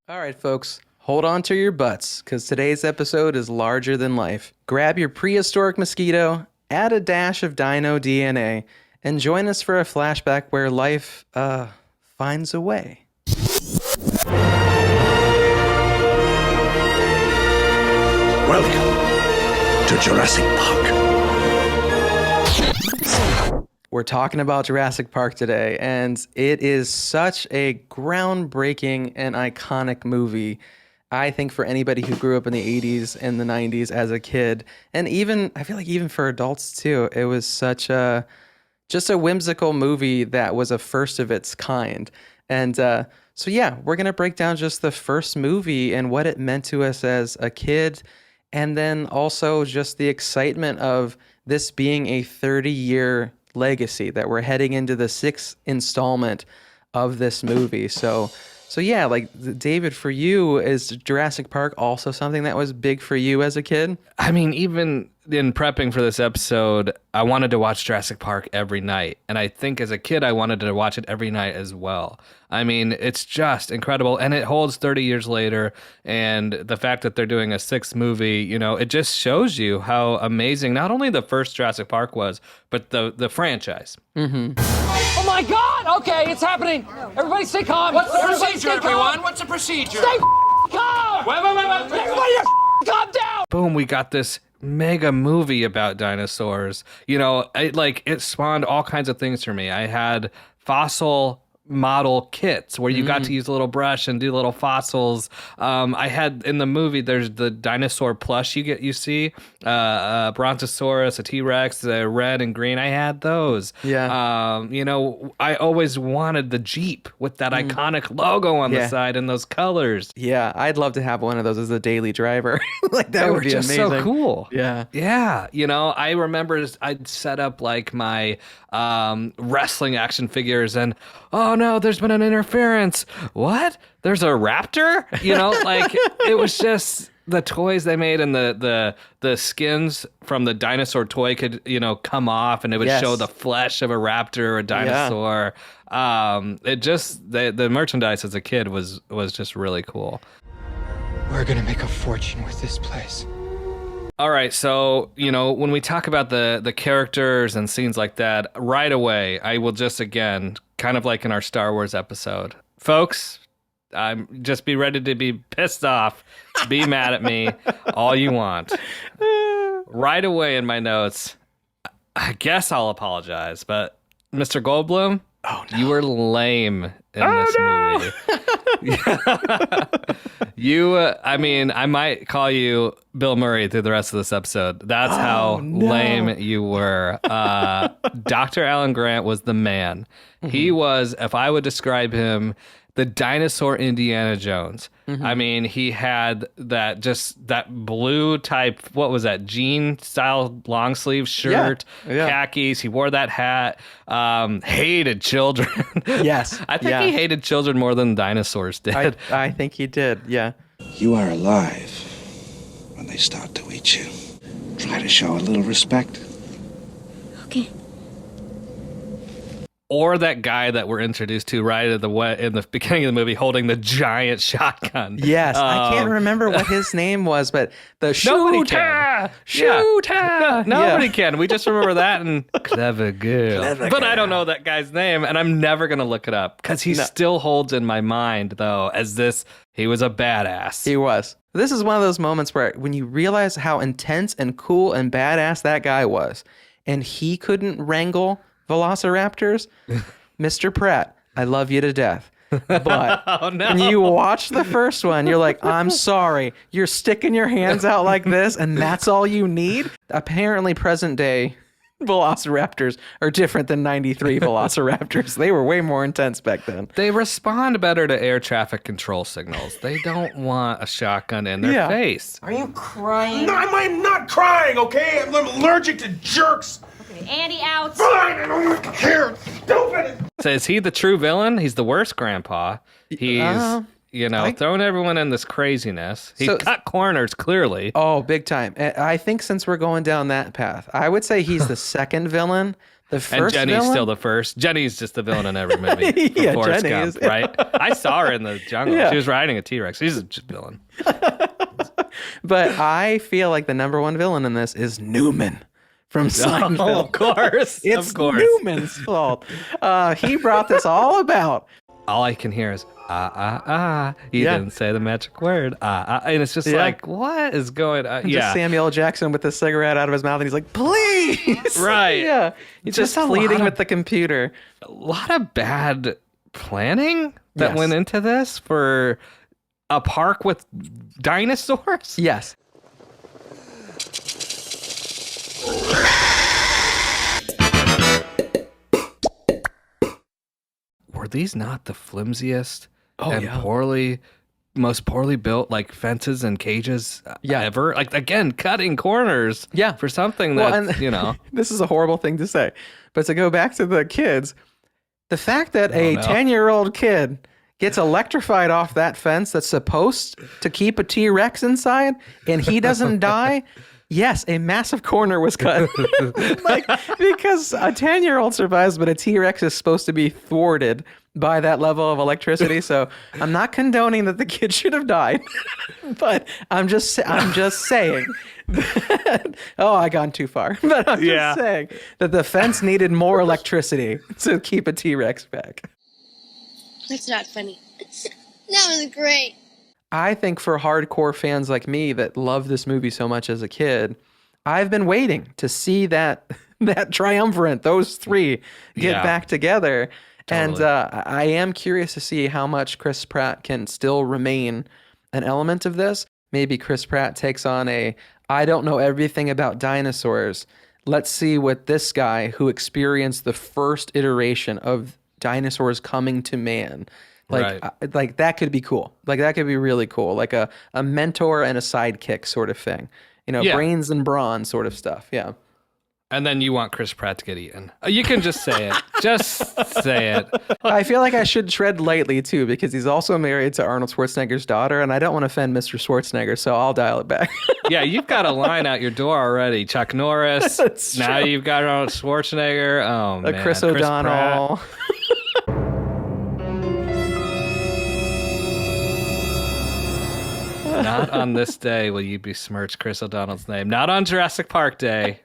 All right, folks, hold on to your butts because today's episode is larger than life. Grab your prehistoric mosquito, add a dash of dino DNA, and join us for a flashback where life, finds a way. Welcome to Jurassic Park. We're talking about Jurassic Park today, and it is such a groundbreaking and iconic movie. I think for anybody who grew up in the 80s and the 90s as a kid, and even I feel like even for adults too, it was such a just a whimsical movie that was a first of its kind. And so yeah, we're gonna break down just the first movie and what it meant to us as a kid, and then also just the excitement of this being a 30-year legacy that we're heading into the sixth installment of this movie. So yeah, like David, for you, is Jurassic Park also something that was big for you as a kid? I mean, even in prepping for this episode, I wanted to watch Jurassic Park every night. And I think as a kid, I wanted to watch it every night as well. I mean, it's just incredible. And it holds 30 years later. And the fact that they're doing a sixth movie, you know, it just shows you how amazing not only the first Jurassic Park was, but the franchise. Mm-hmm. Oh my God! Okay, it's happening. Everybody stay calm. What's the Everybody procedure, stay calm. everyone? What's the procedure? Stay calm. Wait. Everybody calm down. Boom, we got this mega movie about dinosaurs. You know, it spawned all kinds of things for me. I had fossil model kits where you got to use a little brush and do little fossils. I had in the movie, there's the dinosaur plush you see, a Brontosaurus, a T-Rex, the red and green. I had those. Yeah. You know, I always wanted the Jeep with that iconic logo on the side and those colors. Yeah, I'd love to have one of those as a daily driver. Like that They would were be just amazing. so cool. Yeah. Yeah. You know, I remember I'd set up like my wrestling action figures and, oh no, there's been an interference. What? There's a raptor? You know, like it was just the toys they made and the skins from the dinosaur toy could, you know, come off and it would show the flesh of a raptor or a dinosaur. It just, the merchandise as a kid was just really cool. We're gonna make a fortune with this place. All right, so, you know, when we talk about the characters and scenes like that, right away, I will just, again, kind of like in our Star Wars episode, folks, just be ready to be pissed off, be mad at me, all you want. Right away in my notes, I guess I'll apologize, but Mr. Goldblum, you were lame in this movie. I mean, I might call you Bill Murray through the rest of this episode. That's how lame you were. Dr. Alan Grant was the man. Mm-hmm. He was, if I would describe him, the dinosaur Indiana Jones. Mm-hmm. I mean, he had that blue type, what was that, jean style long sleeve shirt, khakis. He wore that hat, hated children. Yes. I think he hated children more than dinosaurs did. I think he did, yeah. You are alive when they start to eat you. Try to show a little respect. Okay. Or that guy that we're introduced to right in the beginning of the movie holding the giant shotgun. Yes, I can't remember what his name was, but the Nobody shooter. can. Shooter. Nobody can. We just remember that and clever girl. But I don't know that guy's name, and I'm never going to look it up because he still holds in my mind, though, as he was a badass. He was. This is one of those moments where when you realize how intense and cool and badass that guy was, and he couldn't wrangle velociraptors, Mr. Pratt, I love you to death. But when you watch the first one, you're like, I'm sorry, you're sticking your hands out like this and that's all you need? Apparently present day velociraptors are different than 93 velociraptors. They were way more intense back then. They respond better to air traffic control signals. They don't want a shotgun in their face. Are you crying? No, I'm not crying, okay? I'm allergic to jerks. Okay, Andy out. Fine, I don't care. Stupid. So is he the true villain? He's the worst grandpa. He's, throwing everyone in this craziness. He cut corners, clearly. Oh, big time. I think since we're going down that path, I would say he's the second villain. The first And Jenny's villain? still the first. Jenny's just the villain in every movie. From Yeah, Forrest Jenny Gump, is, yeah. right? I saw her in the jungle. Yeah. She was riding a T-Rex. She's a villain. But I feel like the number one villain in this is Newman from Seinfeld. Oh, of course. It's of course. Newman's fault. He brought this all about. All I can hear is, He Yeah. didn't say the magic word. And it's just Yeah. like, what is going on? Just Samuel L. Jackson with the cigarette out of his mouth, and he's like, please. Right. Yeah. He's just Just a pleading lot with of- the computer. A lot of bad planning that Yes. went into this for a park with dinosaurs. Yes. Were these not the flimsiest and yeah. most poorly built like fences and cages Yeah. ever? Like, again, cutting corners Yeah. for something Well, that, and- you know. This is a horrible thing to say, but to go back to the kids, the fact that a no. 10-year-old kid gets electrified off that fence that's supposed to keep a T-Rex inside and he doesn't die. Yes, a massive corner was cut. Like, because a 10-year-old survives, but a T-Rex is supposed to be thwarted by that level of electricity. So I'm not condoning that the kid should have died, but I'm just saying. Oh, I gone too far. But I'm Yeah. just saying that the fence needed more electricity to keep a T-Rex back. That's not funny. That was great. I think for hardcore fans like me that love this movie so much as a kid, I've been waiting to see that triumvirate, those three, get Yeah. back together. And Totally. I am curious to see how much Chris Pratt can still remain an element of this. Maybe Chris Pratt takes on I don't know everything about dinosaurs. Let's see what this guy who experienced the first iteration of dinosaurs coming to man. Like, Right. like that could be cool. Like that could be really cool. Like a mentor and a sidekick sort of thing. You know, Yeah. brains and brawn sort of stuff. Yeah. And then you want Chris Pratt to get eaten. You can just say it. Just say it. I feel like I should tread lightly too, because he's also married to Arnold Schwarzenegger's daughter, and I don't want to offend Mr. Schwarzenegger, so I'll dial it back. Yeah, you've got a line out your door already. Chuck Norris. That's now true. you've got Arnold Schwarzenegger. Oh, man. Chris O'Donnell. Not on this day will you besmirch Chris O'Donnell's name. Not on Jurassic Park Day.